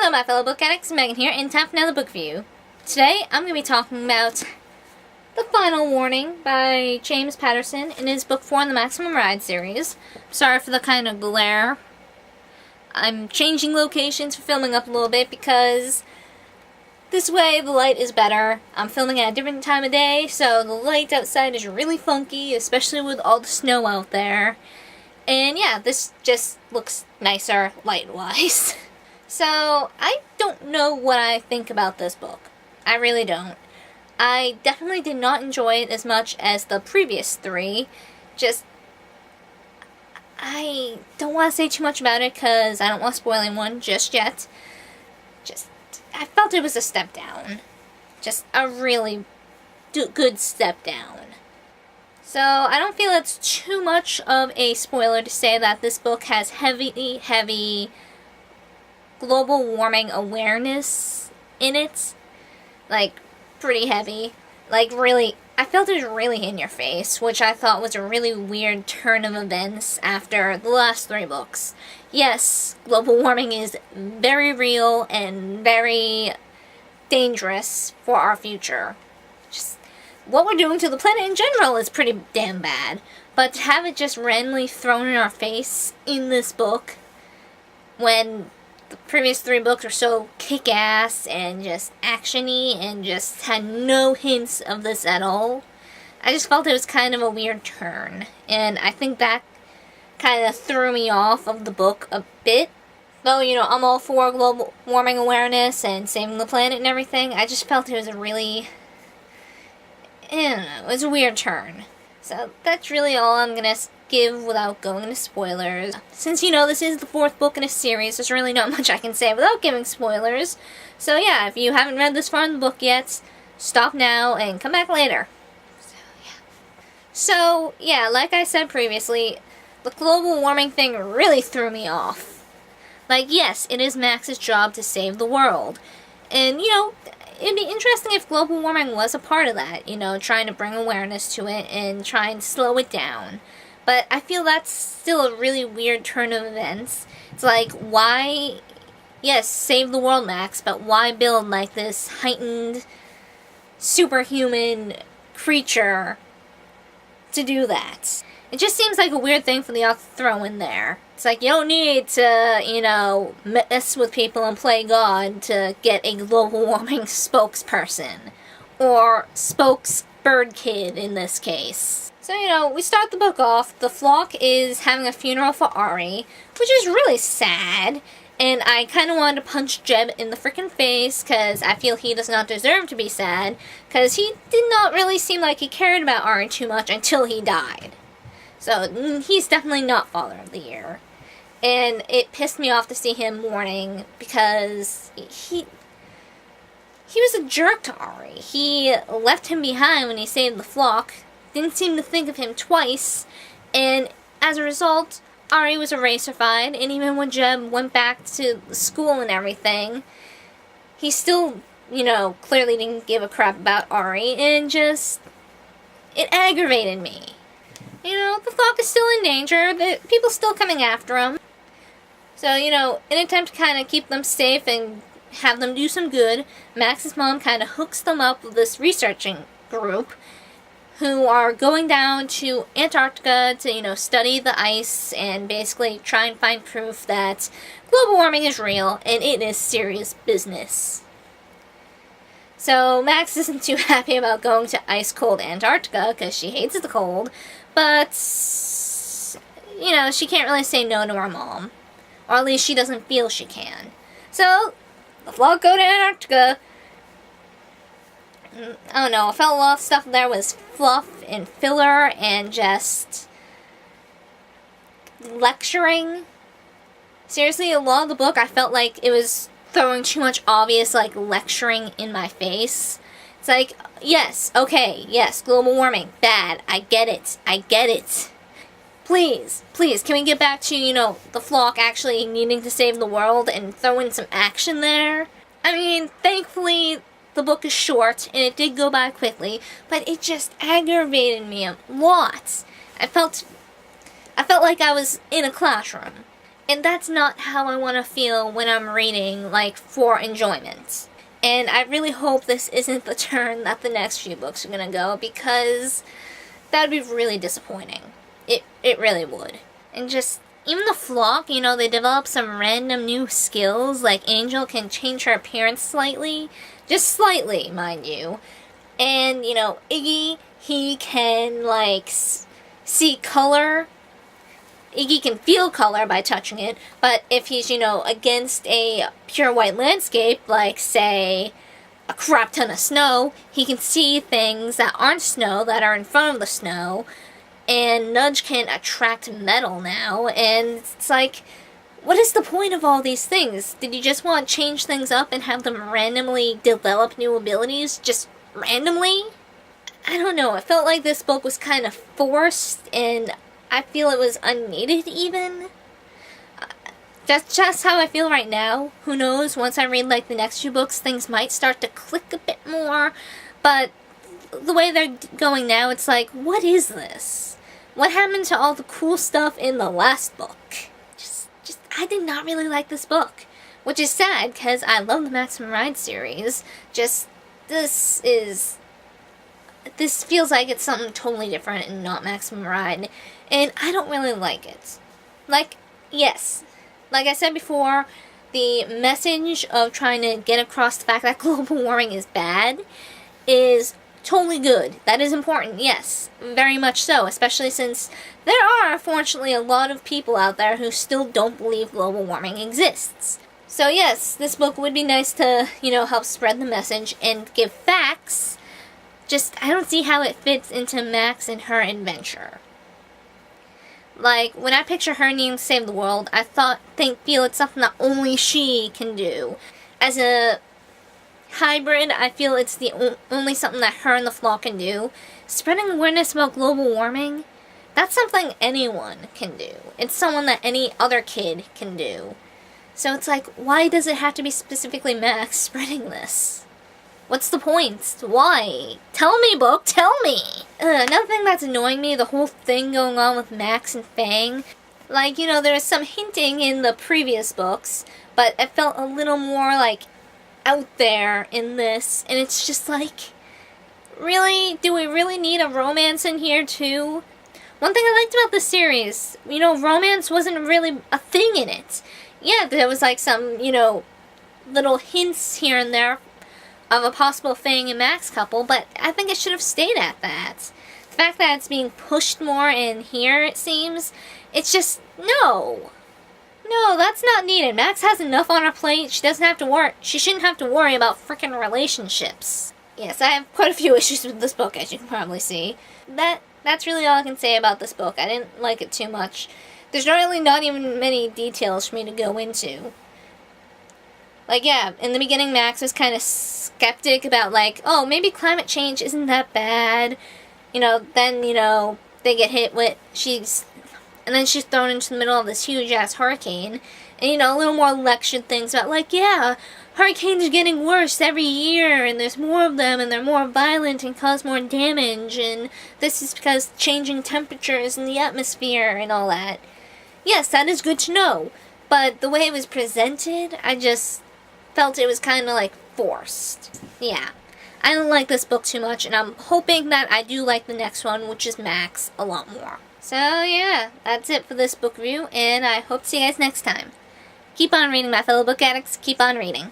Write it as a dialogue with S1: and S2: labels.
S1: Hello my fellow book addicts, Megan here, and time for another book review. Today I'm going to be talking about The Final Warning by James Patterson in his book 4 in the Maximum Ride series. Sorry for the kind of glare. I'm changing locations for filming up a little bit because this way the light is better. I'm filming at a different time of day, so the light outside is really funky, especially with all the snow out there. And yeah, this just looks nicer light-wise. So, I don't know what I think about this book. I really don't. I definitely did not enjoy it as much as the previous three. I don't want to say too much about it because I don't want to spoil anyone just yet. I felt it was a step down. Just a really good step down. So, I don't feel it's too much of a spoiler to say that this book has heavy global warming awareness in it. Like, pretty heavy. Like, really, I felt it was really in your face, which I thought was a really weird turn of events after the last three books. Yes, global warming is very real and very dangerous for our future. Just what we're doing to the planet in general is pretty damn bad. But to have it just randomly thrown in our face in this book, when the previous three books were so kick-ass and just action-y and just had no hints of this at all, I just felt it was kind of a weird turn. And I think that kind of threw me off of the book a bit. Though, you know, I'm all for global warming awareness and saving the planet and everything, I just felt it was a really, I don't know, it was a weird turn. So that's really all I'm gonna give without going into spoilers. Since, you know, this is the fourth book in a series, there's really not much I can say without giving spoilers. So yeah, if you haven't read this far in the book yet, stop now and come back later. So yeah, like I said previously, the global warming thing really threw me off. Like, yes, it is Max's job to save the world. And, you know, it'd be interesting if global warming was a part of that, you know, trying to bring awareness to it and try and slow it down. But I feel that's still a really weird turn of events. It's like, why, yes, save the world, Max, but why build like this heightened, superhuman creature to do that? It just seems like a weird thing for the author to throw in there. It's like, you don't need to, you know, mess with people and play God to get a global warming spokesperson. Or spokesbird kid in this case. So, you know, we start the book off. The flock is having a funeral for Ari, which is really sad. And I kind of wanted to punch Jeb in the freaking face, because I feel he does not deserve to be sad, because he did not really seem like he cared about Ari too much until he died. So, he's definitely not Father of the Year. And it pissed me off to see him mourning, because he was a jerk to Ari. He left him behind when he saved the flock, didn't seem to think of him twice, and as a result, Ari was eraserfied, and even when Jeb went back to school and everything, he still, you know, clearly didn't give a crap about Ari, and just, it aggravated me. You know, the flock is still in danger, the people still coming after him. So, you know, in an attempt to kind of keep them safe and have them do some good, Max's mom kind of hooks them up with this researching group who are going down to Antarctica to, you know, study the ice and basically try and find proof that global warming is real and it is serious business. So Max isn't too happy about going to ice-cold Antarctica because she hates the cold, but, you know, she can't really say no to her mom. Or at least she doesn't feel she can. So, the flock go to Antarctica. I don't know, I felt a lot of stuff there was fluff and filler and just lecturing. Seriously, a lot of the book I felt like it was throwing too much obvious, like, lecturing in my face. It's like, yes, okay, yes, global warming, bad, I get it. Please, can we get back to, you know, the flock actually needing to save the world and throw in some action there? I mean, thankfully, the book is short, and it did go by quickly, but it just aggravated me a lot. I felt like I was in a classroom. And that's not how I want to feel when I'm reading, like, for enjoyment. And I really hope this isn't the turn that the next few books are gonna go, because that would be really disappointing. It really would. And just, even the flock, you know, they develop some random new skills, like Angel can change her appearance slightly. Just slightly, mind you. And, you know, Iggy, he can, like, see color. Iggy can feel color by touching it, but if he's, you know, against a pure white landscape, like, say, a crap ton of snow, he can see things that aren't snow, that are in front of the snow, and Nudge can attract metal now, and it's like, what is the point of all these things? Did you just want to change things up and have them randomly develop new abilities, just randomly? I don't know, it felt like this book was kind of forced, and I feel it was unneeded, even. That's just how I feel right now. Who knows, once I read, like, the next few books, things might start to click a bit more, but the way they're going now, it's like, what is this? What happened to all the cool stuff in the last book? I did not really like this book, which is sad, because I love the Maximum Ride series. Just, this feels like it's something totally different and not Maximum Ride, and I don't really like it. Like, yes, like I said before, the message of trying to get across the fact that global warming is bad is totally good. That is important, yes, very much so, especially since there are, unfortunately, a lot of people out there who still don't believe global warming exists. So yes, this book would be nice to, you know, help spread the message and give facts. Just, I don't see how it fits into Max and her adventure. Like, when I picture her needing to save the world, I feel it's something that only she can do. As a hybrid, I feel it's the only something that her and the flock can do. Spreading awareness about global warming, that's something anyone can do. It's someone that any other kid can do. So it's like, why does it have to be specifically Max spreading this? What's the point? Why? Tell me, book, tell me! Another thing that's annoying me, the whole thing going on with Max and Fang. Like, you know, there was some hinting in the previous books, but it felt a little more, like, out there in this. And it's just like, really? Do we really need a romance in here, too? One thing I liked about the series, you know, romance wasn't really a thing in it. Yeah, there was, like, some, you know, little hints here and there of a possible Fang and Max couple, but I think it should have stayed at that. The fact that it's being pushed more in here, it seems, it's just, no. No, that's not needed. Max has enough on her plate. She shouldn't have to worry about frickin' relationships. Yes, I have quite a few issues with this book, as you can probably see. That's really all I can say about this book. I didn't like it too much. There's really not even many details for me to go into. Like, yeah, in the beginning, Max was kind of skeptic about, like, oh, maybe climate change isn't that bad. You know, then, you know, they get hit with, and then she's thrown into the middle of this huge-ass hurricane. And, you know, a little more lectured things about, like, yeah, hurricanes are getting worse every year, and there's more of them, and they're more violent and cause more damage, and this is because changing temperatures in the atmosphere and all that. Yes, that is good to know. But the way it was presented, I just felt it was kind of, like, forced. Yeah. I don't like this book too much, and I'm hoping that I do like the next one, which is Max, a lot more. So, yeah, that's it for this book review, and I hope to see you guys next time. Keep on reading, my fellow book addicts. Keep on reading.